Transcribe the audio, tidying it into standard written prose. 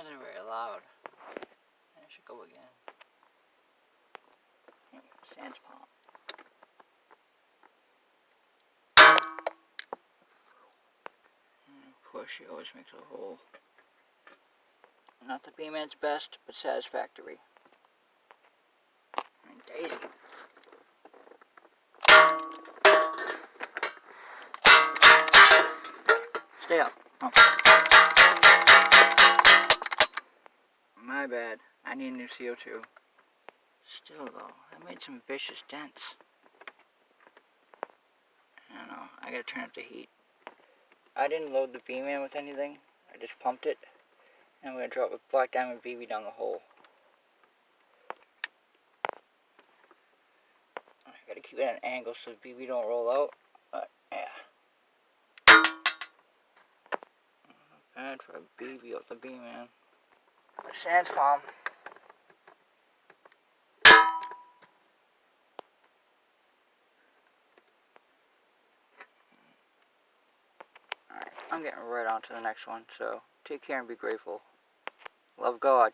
wasn't very loud. I should go again. Sans palm. Of course, she always makes a hole. Not the B-Man's best, but satisfactory. And Daisy. Stay up. Oh. My bad. I need new CO2. Still though, I made some vicious dents. I don't know. I gotta turn up the heat. I didn't load the V-Man with anything. I just pumped it. And I'm gonna drop a black diamond BB down the hole. I gotta keep it at an angle so the BB don't roll out. But yeah. Not bad for a BB off the B-Man. The sans palm. Alright, I'm getting right on to the next one, so take care and be grateful. Love God.